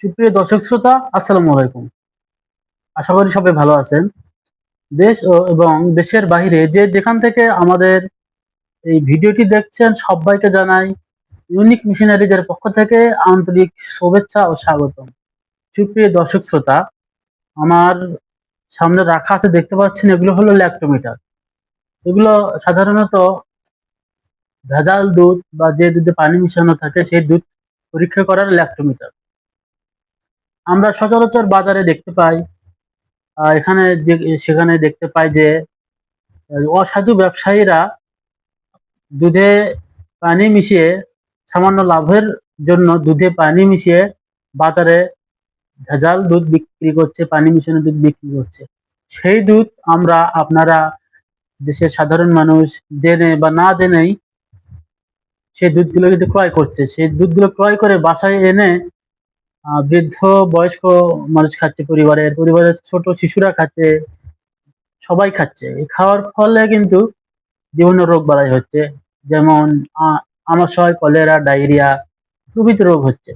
সুপ্রিয় দর্শক শ্রোতা, আসসালামু আলাইকুম। আশা করি সবাই ভালো আছেন। দেশ এবং দেশের বাইরে যে যেখান থেকে আমাদের এই ভিডিওটি দেখছেন সবাইকে জানাই ইউনিক মিশনারিজ এর পক্ষ থেকে আন্তরিক শুভেচ্ছা ও স্বাগতম। সুপ্রিয় দর্শক শ্রোতা, আমার সামনে রাখা আছে, দেখতে পাচ্ছেন, এগুলো হলো ল্যাক্টোমিটার। এগুলো সাধারণত ভেজাল দুধ বা যে দুধে পানি মিশানো থাকে সেই দুধ পরীক্ষা করার ল্যাক্টোমিটার। আমরা সচরাচর বাজারে দেখতে পাই, এখানে সেখানে দেখতে পাই যে অসাধু ব্যবসায়ীরা দুধে পানি মিশিয়ে সামান্য লাভের জন্য দুধে পানি মিশিয়ে বাজারে ভেজাল দুধ বিক্রি করছে, পানি মিশানো দুধ বিক্রি করছে। সেই দুধ আপনারা দেশের সাধারণ মানুষ জেনে বা না জেনেই সেই দুধগুলো কিন্তু ক্রয় করছে। সেই দুধগুলো ক্রয় করে বাসায় এনে বৃদ্ধ বয়স্ক মানুষ খাচ্ছে, পরিবারের ছোট শিশুরা খাচ্ছে, সবাই খাচ্ছে। এই খাওয়ার ফলে কিন্তু বিভিন্ন রোগ বালাই হচ্ছে, যেমন আমাশয়, কলেরা, ডায়রিয়া প্রভৃতি রোগ হচ্ছে।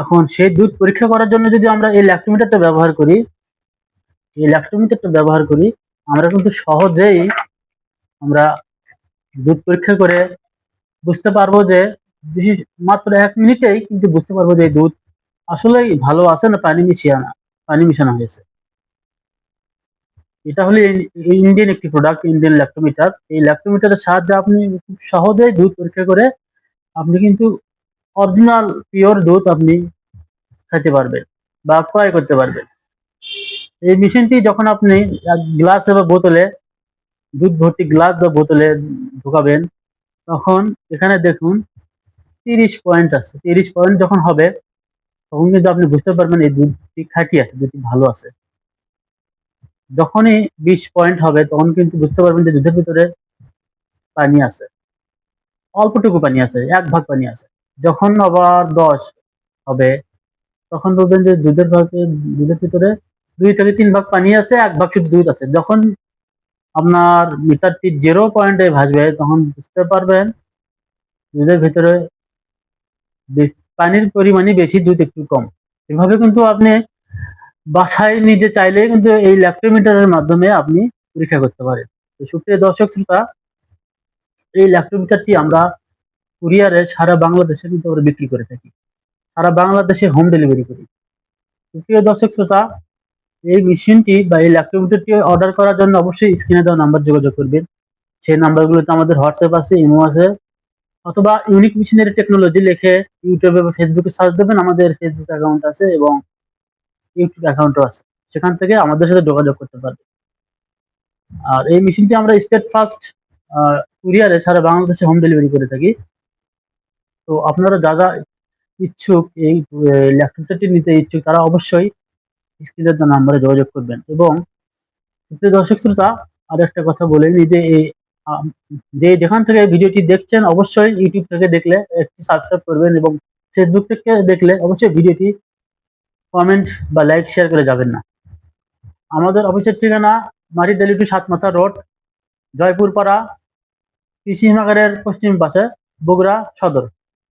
এখন সেই দুধ পরীক্ষা করার জন্য যদি আমরা এই ল্যাক্টোমিটারটা ব্যবহার করি, আমরা কিন্তু সহজেই আমরা দুধ পরীক্ষা করে বুঝতে পারবো যে মাত্র 1 মিনিটেই কিন্তু বুঝতে পারবো যে দুধ আসলেই ভালো আছে না পানি মিশানো হয়েছে। এটা হলো ইন্ডিয়ান একটি প্রোডাক্ট, ইন্ডিয়ান ল্যাক্টোমিটার। এই ল্যাক্টোমিটারের সাহায্যে আপনি খুব সহজেই দুধ পরীক্ষা করে আপনি কিন্তু অরিজিনাল পিওর দুধ আপনি খেতে পারবেন বা ক্রয় করতে পারবেন। এই মেশিনটি যখন আপনি এক গ্লাস বা বোতলে দুধ ভর্তি গ্লাস বা বোতলে ঢোকাবেন, তখন এখানে দেখুন 30 পয়েন্ট আছে। 30 পয়েন্ট যখন হবে তখন কিন্তু আপনি বুঝতে পারবেন এই দুধটি খাঁটি আছে, দুধটি ভালো আছে। যখনই 20 পয়েন্ট হবে তখন কিন্তু বুঝতে পারবেন যে দুধের ভিতরে পানি আছে, অল্পটুকু পানি আছে, 1 ভাগ পানি আছে। যখন আবার 10 হবে তখন বলবেন যে দুধের ভিতরে 2 থেকে 3 ভাগ পানি আছে, 1 ভাগ শুধু দুধ আছে। যখন আপনার মিটারটি 0 পয়েন্টে ভাসবে তখন বুঝতে পারবেন দুধের ভিতরে পানির পরিমাণই বেশি, দুধ একটু কম। এভাবে কিন্তু আপনি বাসায় নিজে চাইলে কিন্তু এই ল্যাক্টোমিটারের মাধ্যমে আপনি পরীক্ষা করতে পারেন। তো সুপ্রিয় দর্শক শ্রোতা, এই ল্যাক্টোমিটারটি আমরা কুরিয়ারে সারা বাংলাদেশে কিন্তু আমরা বিক্রি করে থাকি, সারা বাংলাদেশে হোম ডেলিভারি করি। সুপ্রিয় দর্শক শ্রোতা, এই মেশিনটি বা এই ল্যাক্টোমিটারটি অর্ডার করার জন্য অবশ্যই স্ক্রিনে দেওয়া নাম্বার যোগাযোগ করবেন। সেই নাম্বারগুলোতে আমাদের হোয়াটসঅ্যাপ আছে, ইমো আছে, অথবা ইউনিক মিশনারি টেকনোলজি লিখে ইউটিউবে বা ফেসবুকে সার্চ দেবেন। আমাদের ফেসবুক অ্যাকাউন্ট আছে এবং ইউটিউব অ্যাকাউন্টও আছে, সেখান থেকে আমাদের সাথে যোগাযোগ করতে পারবেন। আর এই মেশিনটি আমরা স্টেট ফার্স্ট কুরিয়ারে সারা বাংলাদেশে হোম ডেলিভারি করে থাকি। তো আপনারা যারা ইচ্ছুক, এই ল্যাপটপটি নিতে ইচ্ছুক, তারা অবশ্যই স্ক্রিনের দেওয়া নাম্বারে যোগাযোগ করবেন। এবং প্রিয় দর্শক শ্রোতা, আর একটা কথা বলে নিই যে যে যেখান থেকে ভিডিওটি দেখছেন অবশ্যই ইউটিউব থেকে দেখলে একটি সাবস্ক্রাইব করবেন এবং ফেসবুক থেকে দেখলে অবশ্যই ভিডিওটি কমেন্ট বা লাইক শেয়ার করে যাবেন না। আমাদের অফিসের ঠিকানা মারিডালি টু সাতমাথা রোড, জয়পুরপাড়া, কৃষি হিমাগারের পশ্চিম পাশে, বগুড়া সদর।